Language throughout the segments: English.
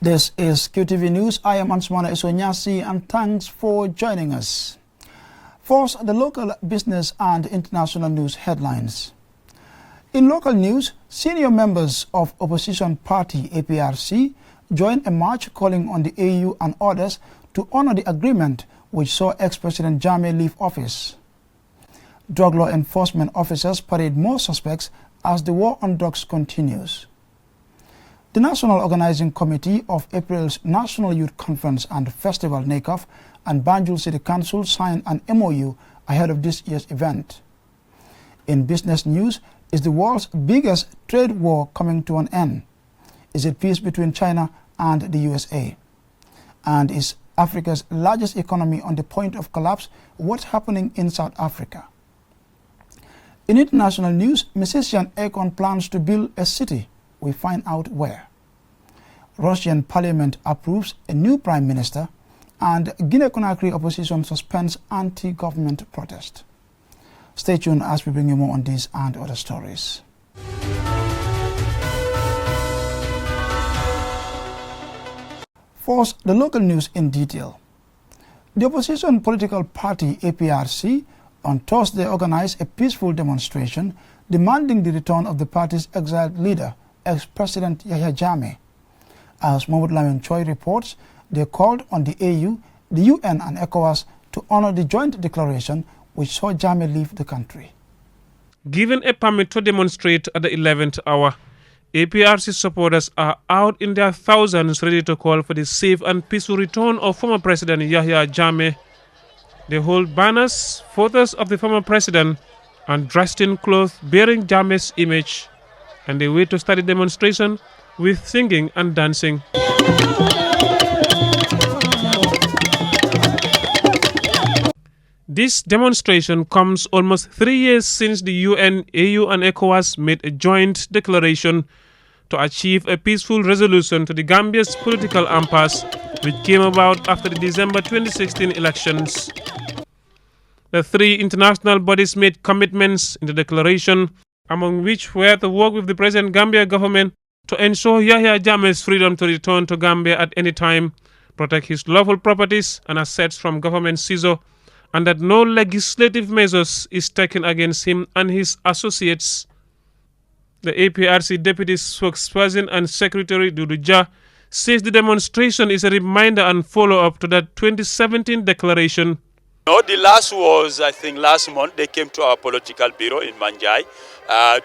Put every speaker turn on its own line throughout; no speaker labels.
This is QTV News. I am Ansumana Isonyasi and thanks for joining us. First, the local business and international news headlines. In local news, senior members of opposition party APRC joined a march calling on the AU and others to honor the agreement which saw ex-President Jammeh leave office. Drug law enforcement officers parade more suspects as the war on drugs continues. The National Organizing Committee of April's National Youth Conference and Festival NACOF and Banjul City Council signed an MOU ahead of this year's event. In business news, is the world's biggest trade war coming to an end? Is it peace between China and the USA? And is Africa's largest economy on the point of collapse? What's happening in South Africa? In international news, musician Akon plans to build a city. We find out where. Russian parliament approves a new prime minister, and Guinea-Conakry opposition suspends anti-government protest. Stay tuned as we bring you more on these and other stories. First, the local news in detail. The opposition political party APRC on Thursday organized a peaceful demonstration demanding the return of the party's exiled leader, ex-President Yahya Jammeh. As Mahmoud Lamin Choi reports, they called on the AU, the UN and ECOWAS to honor the joint declaration which saw Jammeh leave the country.
Given a permit to demonstrate at the 11th hour, APRC supporters are out in their thousands ready to call for the safe and peaceful return of former President Yahya Jammeh. They hold banners, photos of the former president, and dressed in clothes bearing Jammeh's image, and they wait to start the demonstration with singing and dancing. This demonstration comes almost 3 years since the UN, AU and ECOWAS made a joint declaration to achieve a peaceful resolution to the Gambia's political impasse, which came about after the December 2016 elections. The three international bodies made commitments in the declaration, among which were to work with the present Gambia government to ensure Yahya Jammeh's freedom to return to Gambia at any time, protect his lawful properties and assets from government seizure, and that no legislative measures is taken against him and his associates. The APRC Deputy Spokesperson and Secretary Dudu Jah says the demonstration is a reminder and follow-up to that 2017 declaration.
No, the last was, I think, last month. They came to our political bureau in Manjai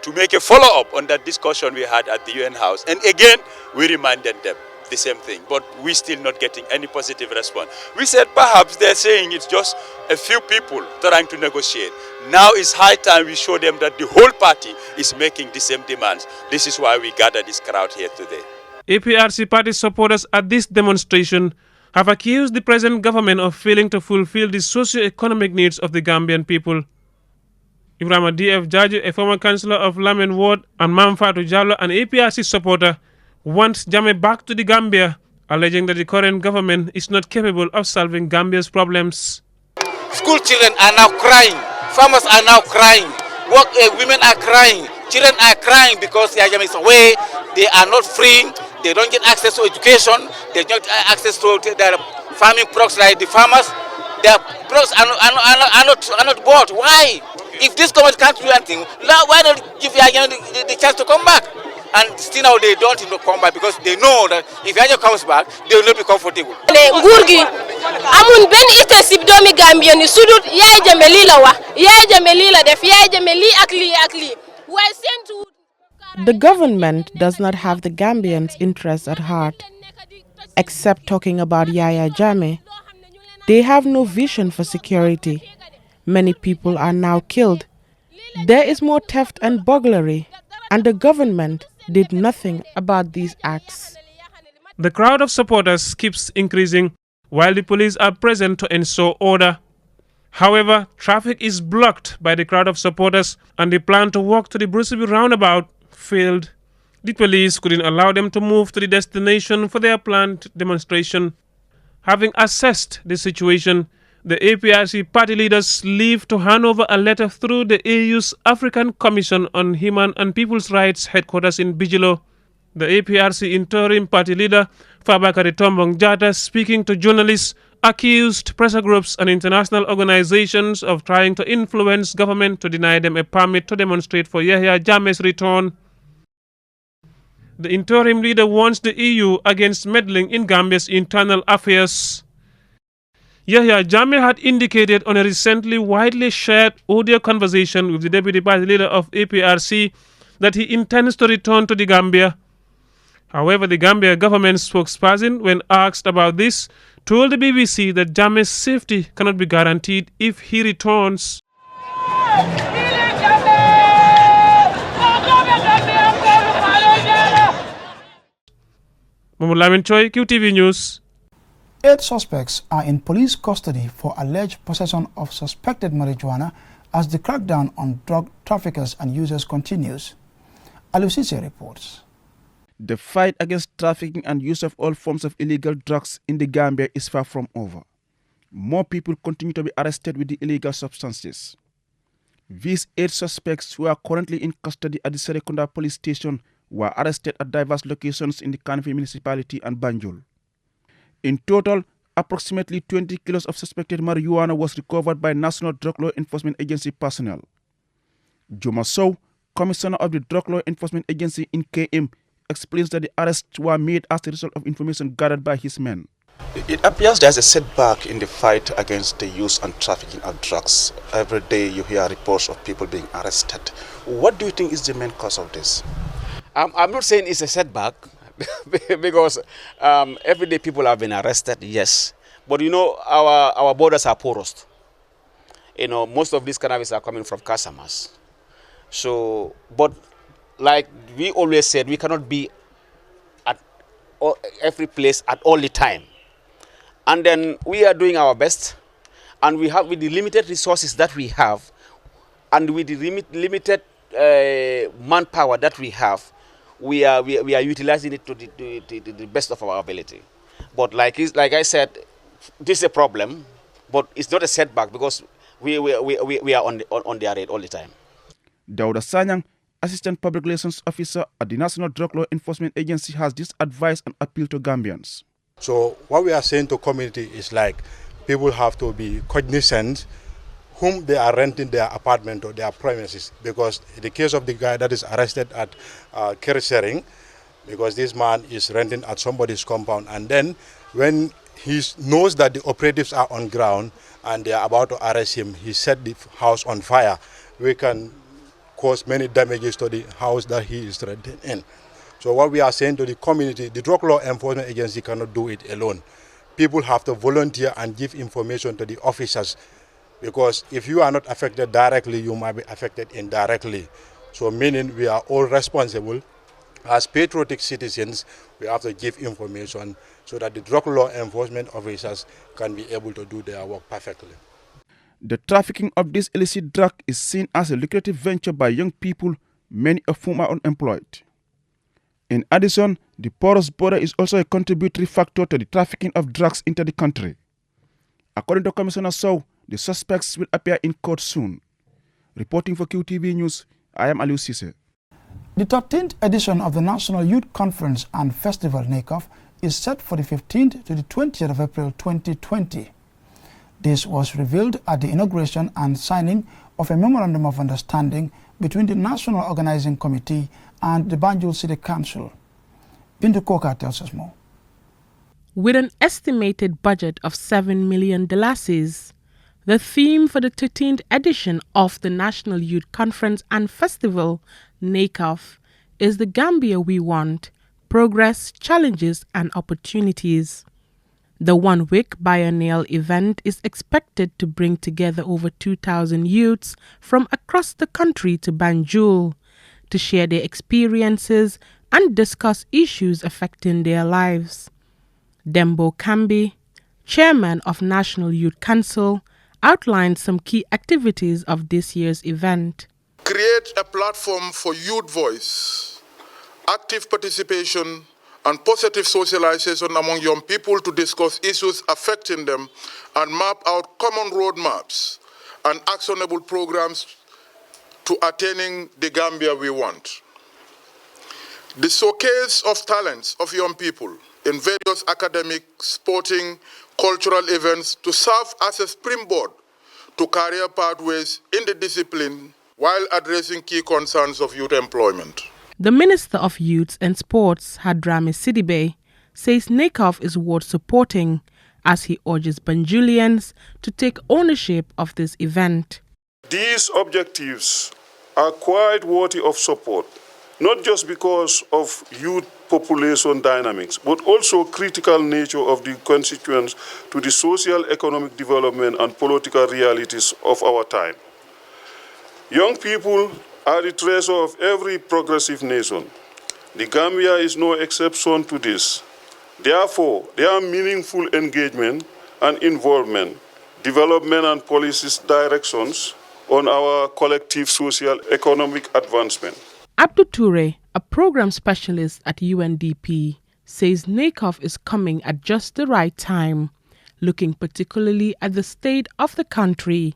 to make a follow-up on that discussion we had at the UN House. And again, we reminded them the same thing, but we're still not getting any positive response. We said perhaps they're saying it's just a few people trying to negotiate. Now it's high time we show them that the whole party is making the same demands. This is why we gather this crowd here today.
APRC party supporters at this demonstration have accused the present government of failing to fulfill the socio-economic needs of the Gambian people. Ibrahima D.F. Jaji, a former councillor of Lamin Ward, and Mamfatu Jallo, an APRC supporter, wants Jammeh back to the Gambia, alleging that the current government is not capable of solving Gambia's problems.
School children are now crying, farmers are now crying, women are crying, children are crying because Yahya Jammeh is away, they are not free, they don't get access to education, they don't get access to their farming products like the farmers. Their products are not bought. Why? If this government can't do anything, why not give Yahya the chance to come back? And still now they don't come back because they know that if Yahya comes back, they will not be comfortable.
Ngurgi amun ben ite sibdomi Gambia ni sudut Yahya Jammeh lila wa Yahya Jammeh lila def Yahya Jammeh li akli we sent to.
The government does not have the Gambians' interests at heart. Except talking about Yahya Jammeh, they have no vision for security. Many people are now killed. There is more theft and burglary, and the government did nothing about these acts.
The crowd of supporters keeps increasing while the police are present to ensure order. However, traffic is blocked by the crowd of supporters, and the plan to walk to the Bruceby roundabout failed. The police couldn't allow them to move to the destination for their planned demonstration. Having assessed the situation, the APRC party leaders leave to hand over a letter through the AU's African Commission on Human and People's Rights headquarters in Bijilo. The APRC interim party leader, Fabakary Tombong Jatta, speaking to journalists, accused pressure groups and international organizations of trying to influence government to deny them a permit to demonstrate for Yahya Jammeh's return. The interim leader warns the EU against meddling in Gambia's internal affairs. Yahya Jammeh had indicated on a recently widely shared audio conversation with the deputy party leader of APRC that he intends to return to the Gambia. However, the Gambia government spokesperson, when asked about this, told the BBC that Jammeh's safety cannot be guaranteed if he returns. Lamin Choi, QTV News.
8 suspects are in police custody for alleged possession of suspected marijuana as the crackdown on drug traffickers and users continues. Alusise reports.
The fight against trafficking and use of all forms of illegal drugs in the Gambia is far from over. More people continue to be arrested with the illegal substances. These 8 suspects who are currently in custody at the Serekunda police station were arrested at diverse locations in the Kanifing municipality and Banjul. In total, approximately 20 kilos of suspected marijuana was recovered by National Drug Law Enforcement Agency personnel. Juma Sow, Commissioner of the Drug Law Enforcement Agency in KM, explains that the arrests were made as a result of information gathered by his men.
It appears there's a setback in the fight against the use and trafficking of drugs. Every day you hear reports of people being arrested. What do you think is the main cause of this?
I'm not saying it's a setback because every day people have been arrested, yes. But you know, our borders are porous. You know, most of these cannabis are coming from customers. So, but like we always said, we cannot be at every place at all the time. And then we are doing our best, and we have with the limited resources that we have, and with the limited manpower that we have, we are utilizing it to the best of our ability. But like I said, this is a problem, but it's not a setback because we are on their rate all the time.
Dauda Sanyang, Assistant Public Relations Officer at the National Drug Law Enforcement Agency, has this advice and appeal to Gambians.
So what we are saying to community is like people have to be cognizant whom they are renting their apartment or their premises, because in the case of the guy that is arrested at Kersering, because this man is renting at somebody's compound, and then when he knows that the operatives are on ground and they are about to arrest him, he set the house on fire. We can cause many damages to the house that he is renting in. So what we are saying to the community, the Drug Law Enforcement Agency cannot do it alone. People have to volunteer and give information to the officers, because if you are not affected directly, you might be affected indirectly. So meaning we are all responsible. As patriotic citizens, we have to give information so that the drug law enforcement officers can be able to do their work perfectly.
The trafficking of this illicit drug is seen as a lucrative venture by young people, many of whom are unemployed. In addition, the porous border is also a contributory factor to the trafficking of drugs into the country. According to Commissioner Sow, the suspects will appear in court soon. Reporting for QTV News, I am Aliu Sise.
The 13th edition of the National Youth Conference and Festival NACOF is set for the 15th to the 20th of April 2020. This was revealed at the inauguration and signing of a Memorandum of Understanding between the National Organizing Committee and the Banjul City Council. Bintu Koka tells us more.
With an estimated budget of $7 million, the theme for the 13th edition of the National Youth Conference and Festival, NACOF, is the Gambia we want, progress, challenges and opportunities. The one-week biennial event is expected to bring together over 2,000 youths from across the country to Banjul to share their experiences and discuss issues affecting their lives. Dembo Kambi, chairman of National Youth Council, outlined some key activities of this year's event.
Create a platform for youth voice, active participation, and positive socialization among young people to discuss issues affecting them and map out common roadmaps and actionable programs to attaining the Gambia we want. The showcase of talents of young people in various academic, sporting, cultural events to serve as a springboard to career pathways in the discipline while addressing key concerns of youth employment.
The Minister of Youth and Sports, Hadrami Sidibe, says NACOF is worth supporting as he urges Banjulians to take ownership of this event.
These objectives are quite worthy of support, not just because of youth population dynamics, but also critical nature of the constituents to the social, economic development and political realities of our time. Young people are the treasure of every progressive nation. The Gambia is no exception to this. Therefore, their meaningful engagement and involvement, development and policies directions on our collective social economic advancement.
Abdou Toure, a program specialist at UNDP, says NACOF is coming at just the right time, looking particularly at the state of the country.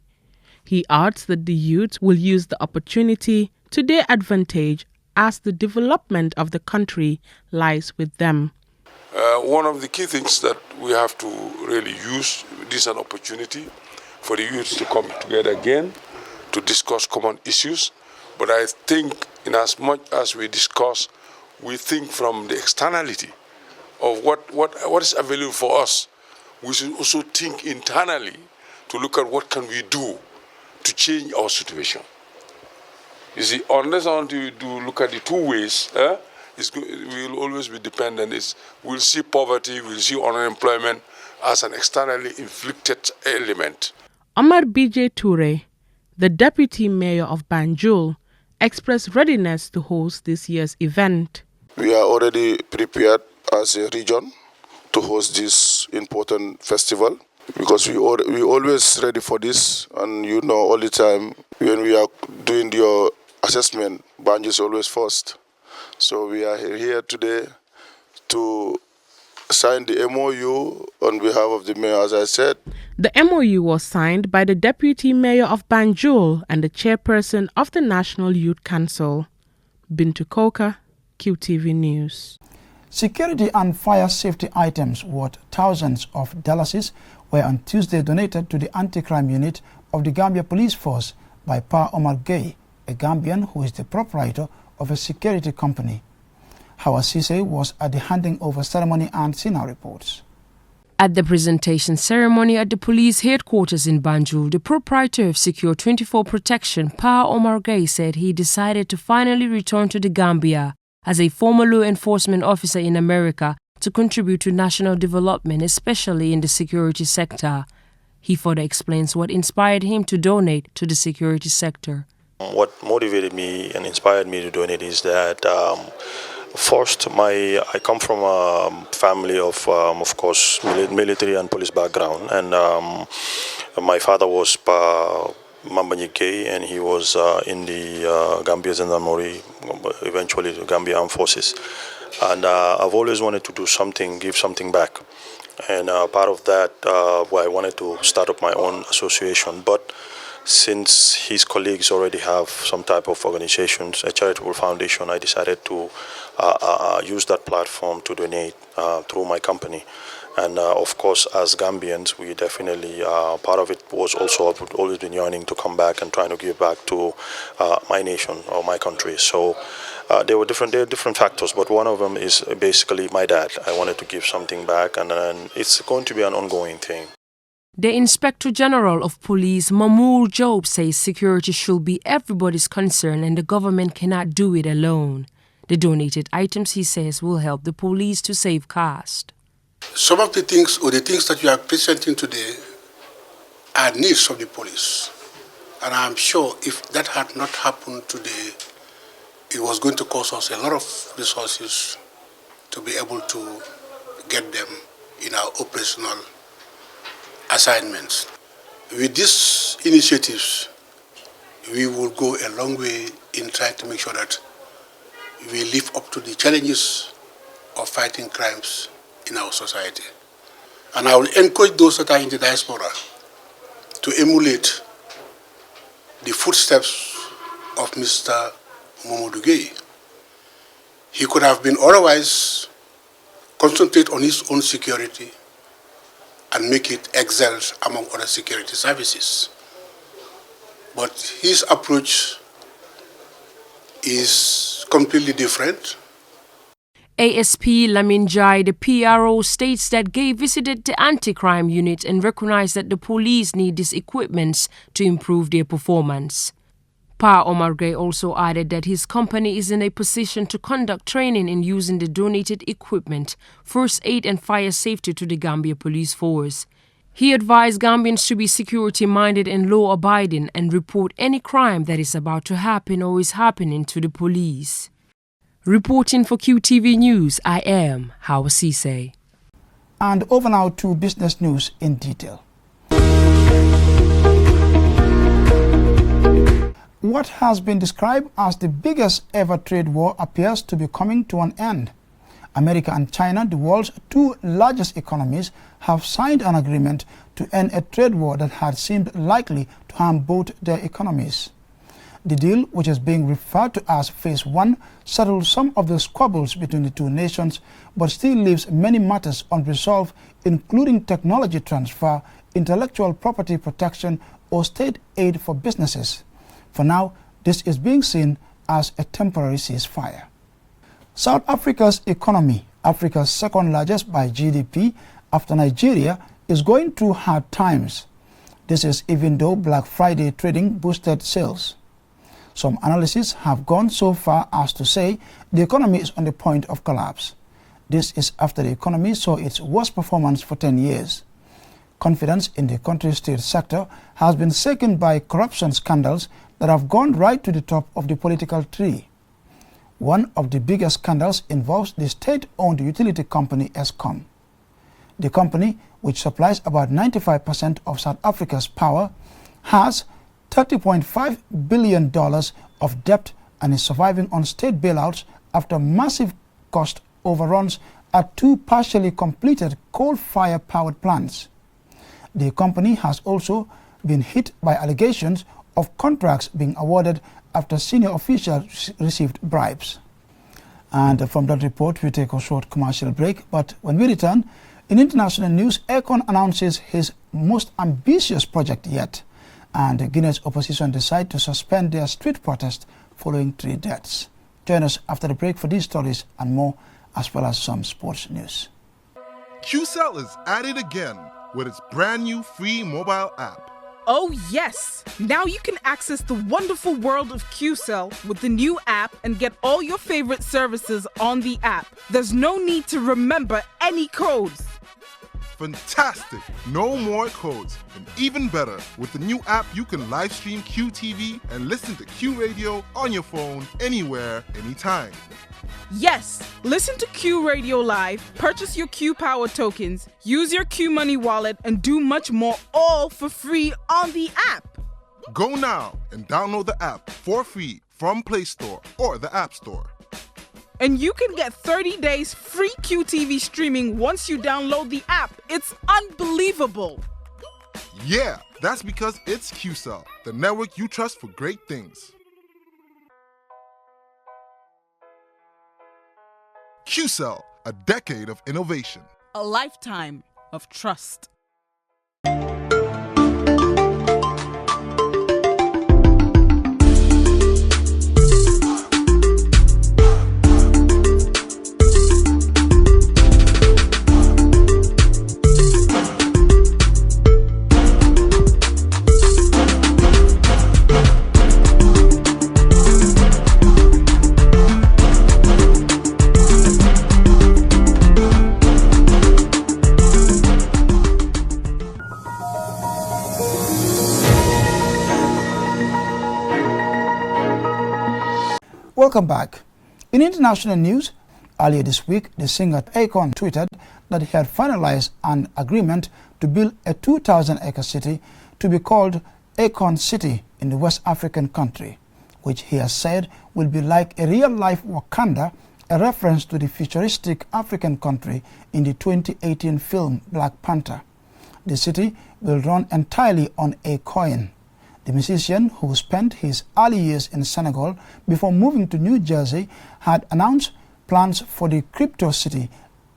He adds that the youth will use the opportunity to their advantage as the development of the country lies with them.
One of the key things that we have to really use, this is an opportunity for the youth to come together again to discuss common issues. But I think in as much as we discuss, we think from the externality of what is available for us. We should also think internally to look at what can we do to change our situation. You see, unless I want to look at the two ways, we will always be dependent. We'll see poverty, we'll see unemployment as an externally inflicted element.
Omar B.J. Toure, the deputy mayor of Banjul, expressed readiness to host this year's event.
We are already prepared as a region to host this important festival because we always ready for this, and you know all the time when we are doing your assessment, Banjul is always first. So we are here today to sign the MOU on behalf of the mayor, as I said.
The MOU was signed by the Deputy Mayor of Banjul and the Chairperson of the National Youth Council. Bintu Koka, QTV News.
Security and fire safety items worth thousands of dollars were on Tuesday donated to the anti-crime unit of the Gambia Police Force by Pa Omar Gay, a Gambian who is the proprietor of a security company. Hawa Sise was at the handing over ceremony and Sina reports.
At the presentation ceremony at the police headquarters in Banjul, the proprietor of Secure 24 Protection, Pa Omar Gay, said he decided to finally return to the Gambia as a former law enforcement officer in America to contribute to national development, especially in the security sector. He further explains what inspired him to donate to the security sector.
What motivated me and inspired me to donate is that first, I come from a family of course, military and police background, and my father was Mambani Gay, and he was in the Gambia Gendarmerie, eventually the Gambia Armed Forces. And I've always wanted to do something, give something back. And part of that, I wanted to start up my own association. But since his colleagues already have some type of organizations, a charitable foundation, I decided to use that platform to donate through my company. And of course, as Gambians, we definitely, part of it was also, I've always been yearning to come back and trying to give back to my nation or my country. So there are different factors, but one of them is basically my dad. I wanted to give something back, and then it's going to be an ongoing thing.
The Inspector General of Police, Mamour Job, says security should be everybody's concern and the government cannot do it alone. The donated items, he says, will help the police to save cost.
Some of the things, or the things that you are presenting today, are needs of the police. And I'm sure if that had not happened today, it was going to cost us a lot of resources to be able to get them in our operational assignments. With these initiatives, we will go a long way in trying to make sure that we live up to the challenges of fighting crimes in our society. And I will encourage those that are in the diaspora to emulate the footsteps of Mr. Mamoudou Gueye. He could have been otherwise concentrate on his own security and make it excel among other security services. But his approach is completely different.
ASP Lamin Jai, the PRO, states that Gay visited the anti-crime unit and recognized that the police need these equipments to improve their performance. Pa Omar Gay also added that his company is in a position to conduct training in using the donated equipment, first aid and fire safety to the Gambia Police Force. He advised Gambians to be security-minded and law-abiding and report any crime that is about to happen or is happening to the police. Reporting for QTV News, I am Hawa Sise.
And over now to business news in detail. What has been described as the biggest ever trade war appears to be coming to an end. America and China, the world's two largest economies, have signed an agreement to end a trade war that had seemed likely to harm both their economies. The deal, which is being referred to as Phase 1, settles some of the squabbles between the two nations, but still leaves many matters unresolved, including technology transfer, intellectual property protection, or state aid for businesses. For now, this is being seen as a temporary ceasefire. South Africa's economy, Africa's second largest by GDP after Nigeria, is going through hard times. This is even though Black Friday trading boosted sales. Some analysts have gone so far as to say the economy is on the point of collapse. This is after the economy saw its worst performance for 10 years. Confidence in the country's state sector has been shaken by corruption scandals that have gone right to the top of the political tree. One of the biggest scandals involves the state-owned utility company Eskom. The company, which supplies about 95% of South Africa's power, has $30.5 billion of debt and is surviving on state bailouts after massive cost overruns at two partially completed coal-fired powered plants. The company has also been hit by allegations of contracts being awarded after senior officials received bribes. And from that report, we take a short commercial break. But when we return, in international news, Akon announces his most ambitious project yet. And Guinea's opposition decide to suspend their street protest following 3 deaths. Join us after the break for these stories and more, as well as some sports news.
QCell is at it again with its brand new free mobile app.
Oh yes! Now you can access the wonderful world of QCell with the new app and get all your favorite services on the app. There's no need to remember any codes.
Fantastic! No more codes. And even better, with the new app you can live stream QTV and listen to Q Radio on your phone anywhere, anytime.
Yes, listen to Q Radio Live, purchase your Q Power tokens, use your Q Money wallet, and do much more, all for free on the app.
Go now and download the app for free from Play Store or the App Store.
And you can get 30 days free QTV streaming once you download the app. It's unbelievable.
Yeah, that's because it's QCell, the network you trust for great things. QCell, a decade of innovation.
A lifetime of trust.
Welcome back. In international news, earlier this week, the singer Akon tweeted that he had finalized an agreement to build a 2,000-acre city to be called Akon City in the West African country, which he has said will be like a real-life Wakanda, a reference to the futuristic African country in the 2018 film Black Panther. The city will run entirely on a coin. The musician, who spent his early years in Senegal before moving to New Jersey, had announced plans for the crypto city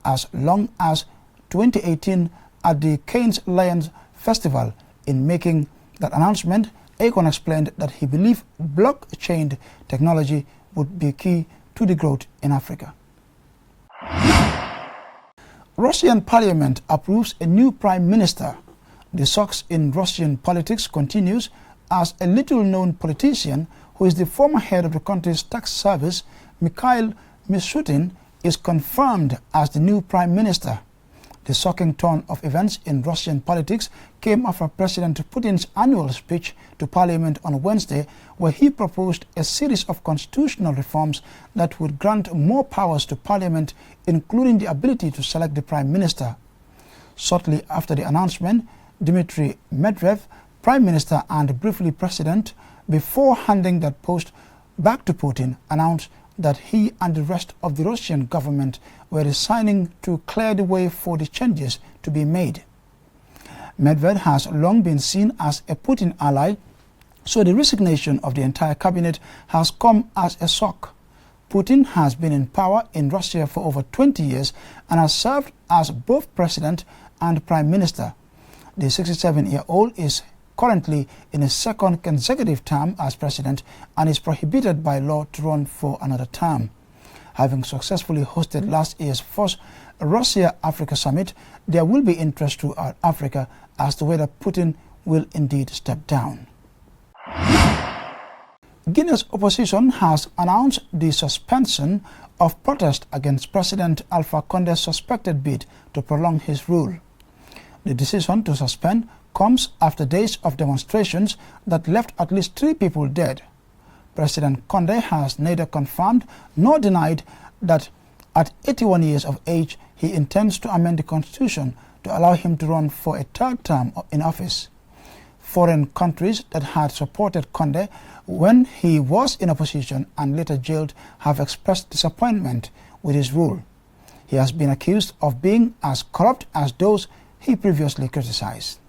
as long as 2018 at the Cannes Lions Festival. In making that announcement, Akon explained that he believed blockchain technology would be key to the growth in Africa. Russian parliament approves a new prime minister. The success in Russian politics continues as a little-known politician who is the former head of the country's tax service, Mikhail Mishustin, is confirmed as the new prime minister. The shocking turn of events in Russian politics came after President Putin's annual speech to parliament on Wednesday, where he proposed a series of constitutional reforms that would grant more powers to parliament, including the ability to select the prime minister. Shortly after the announcement, Dmitry Medvedev, prime minister and briefly president, before handing that post back to Putin, announced that he and the rest of the Russian government were resigning to clear the way for the changes to be made. Medvedev has long been seen as a Putin ally, so the resignation of the entire cabinet has come as a shock. Putin has been in power in Russia for over 20 years and has served as both president and prime minister. The 67-year-old is currently in his second consecutive term as president and is prohibited by law to run for another term. Having successfully hosted last year's first Russia-Africa summit, there will be interest throughout Africa as to whether Putin will indeed step down. Guinea's opposition has announced the suspension of protest against President Alpha Conde's suspected bid to prolong his rule. The decision to suspend comes after days of demonstrations that left at least 3 people dead. President Conde has neither confirmed nor denied that at 81 years of age he intends to amend the constitution to allow him to run for a 3rd term in office. Foreign countries that had supported Conde when he was in opposition and later jailed have expressed disappointment with his rule. He has been accused of being as corrupt as those he previously criticized.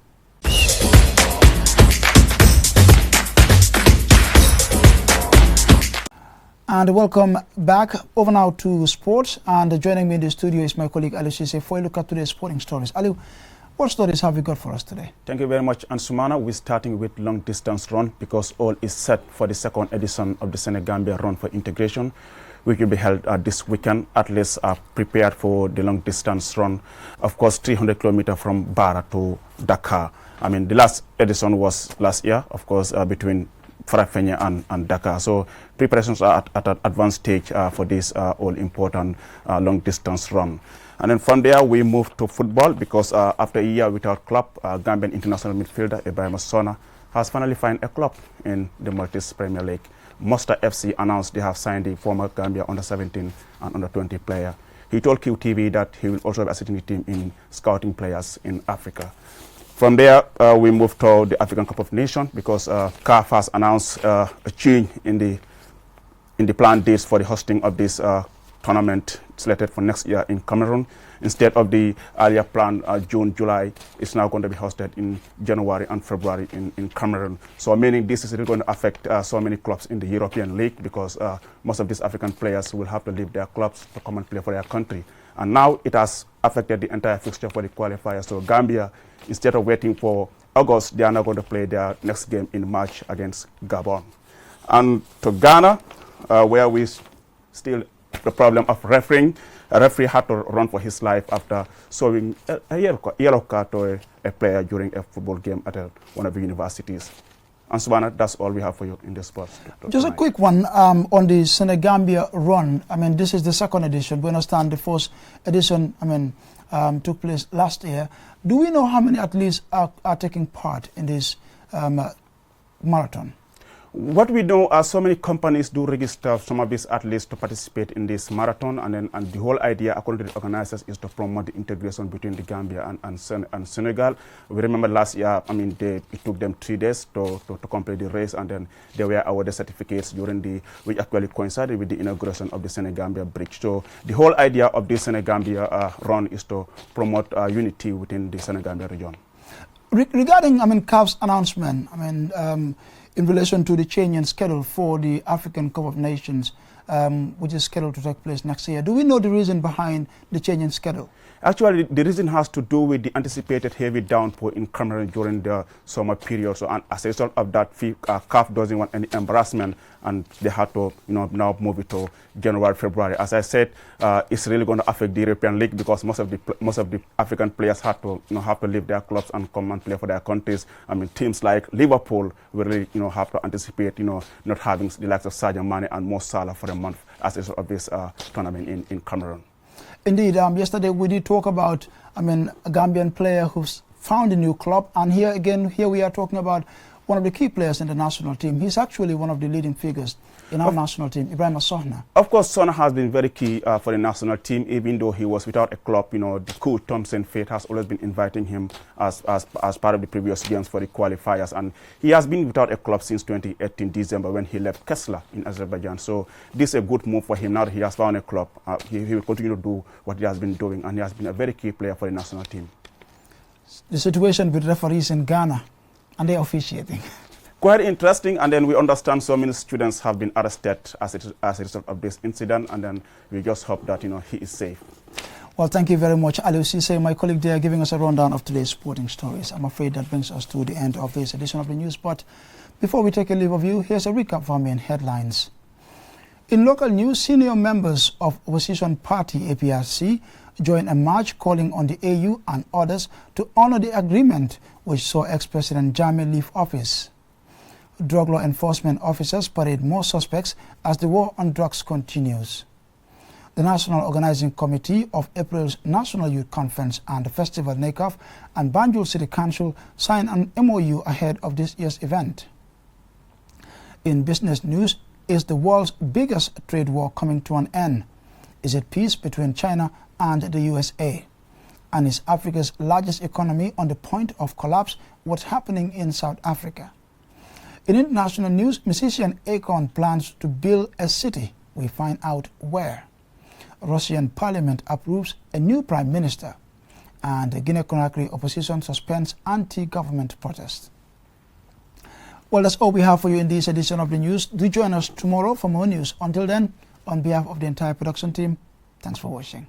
And welcome back. Over now to sports, and joining me in the studio is my colleague Ali Sise for a look at today's sporting stories. Ali, what stories have you got for us today?
Thank you very much, Ansumana. We're starting with long distance run because all is set for the 2nd edition of the Senegambia Run for Integration, which will be held this weekend. Athletes are prepared for the long distance run, of course 300 kilometers from Barra to Dakar. I mean, the last edition was last year, of course, between Farafenni and Dakar. So preparations are at an advanced stage for this all-important long-distance run. And then from there, we move to football because after a year without club, Gambian international midfielder Ibrahim Sona has finally found a club in the Maltese Premier League. Monster FC announced they have signed the former Gambia under-17 and under-20 player. He told QTV that he will also be assisting the team in scouting players in Africa. From there, we move to the African Cup of Nations because CAF has announced a change in the planned dates for the hosting of this tournament slated for next year in Cameroon. Instead of the earlier planned June, July, it's now going to be hosted in January and February in Cameroon. So meaning this is really going to affect so many clubs in the European League because most of these African players will have to leave their clubs to come and play for their country. And now it has affected the entire fixture for the qualifiers. So Gambia, instead of waiting for August, they are now going to play their next game in March against Gabon. And to Ghana, where we still the problem of refereeing. A referee had to run for his life after showing a yellow card to a player during a football game at one of the universities. And Savannah, that's all we have for you in this sports.
Just a quick one on the Senegambia run. I mean, this is the 2nd edition. We understand the 1st edition, took place last year. Do we know how many athletes are taking part in this marathon?
What we know are so many companies do register some of these athletes to participate in this marathon, and the whole idea, according to the organizers, is to promote the integration between the Gambia and Senegal. We remember last year, it took them 3 days to complete the race, and then they were awarded certificates which actually coincided with the inauguration of the Senegambia Bridge. So the whole idea of this Senegambia run is to promote unity within the Senegambia region.
Regarding, CAF's announcement, in relation to the change in schedule for the African Cup of Nations, which is scheduled to take place next year. Do we know the reason behind the change in schedule?
Actually, the reason has to do with the anticipated heavy downpour in Cameroon during the summer period. So, and as a result of that, CAF doesn't want any embarrassment, and they had to, now move it to January, February. As I said, it's really going to affect the European League because most of the African players have to leave their clubs and come and play for their countries. I mean, teams like Liverpool will really, have to anticipate, not having the likes of Sadio Mane and Mo Salah for a month as a result of this tournament in Cameroon.
Indeed, yesterday we did talk about, a Gambian player who's found a new club, and here we are talking about one of the key players in the national team. He's actually one of the leading figures in our national team, Ibrahima Sohna.
Of course, Sohna has been very key for the national team, even though he was without a club. The coach Thompson Fate has always been inviting him as part of the previous games for the qualifiers, and he has been without a club since 2018 December when he left Kesla in Azerbaijan. So this is a good move for him now that he has found a club. He will continue to do what he has been doing, and he has been a very key player for the national team.
The situation with referees in Ghana and they are officiating.
Quite interesting, and then we understand so many students have been arrested as a result of this incident, and then we just hope that he is safe.
Well, thank you very much, Ali Cisse, my colleague there, giving us a rundown of today's sporting stories. I'm afraid that brings us to the end of this edition of the news, but before we take a leave of you, here's a recap of our main headlines. In local news, senior members of opposition party APRC joined a march calling on the AU and others to honor the agreement which saw ex-President Jammeh leave office. Drug law enforcement officers parade more suspects as the war on drugs continues. The National Organizing Committee of April's National Youth Conference and the Festival NACAF and Banjul City Council signed an MOU ahead of this year's event. In business news, is the world's biggest trade war coming to an end? Is it peace between China and the USA? And is Africa's largest economy on the point of collapse? What's happening in South Africa? In international news, musician Akon plans to build a city. We find out where. Russian parliament approves a new prime minister. And the Guinea-Conakry opposition suspends anti-government protests. Well, that's all we have for you in this edition of the news. Do join us tomorrow for more news. Until then, on behalf of the entire production team, thanks for watching.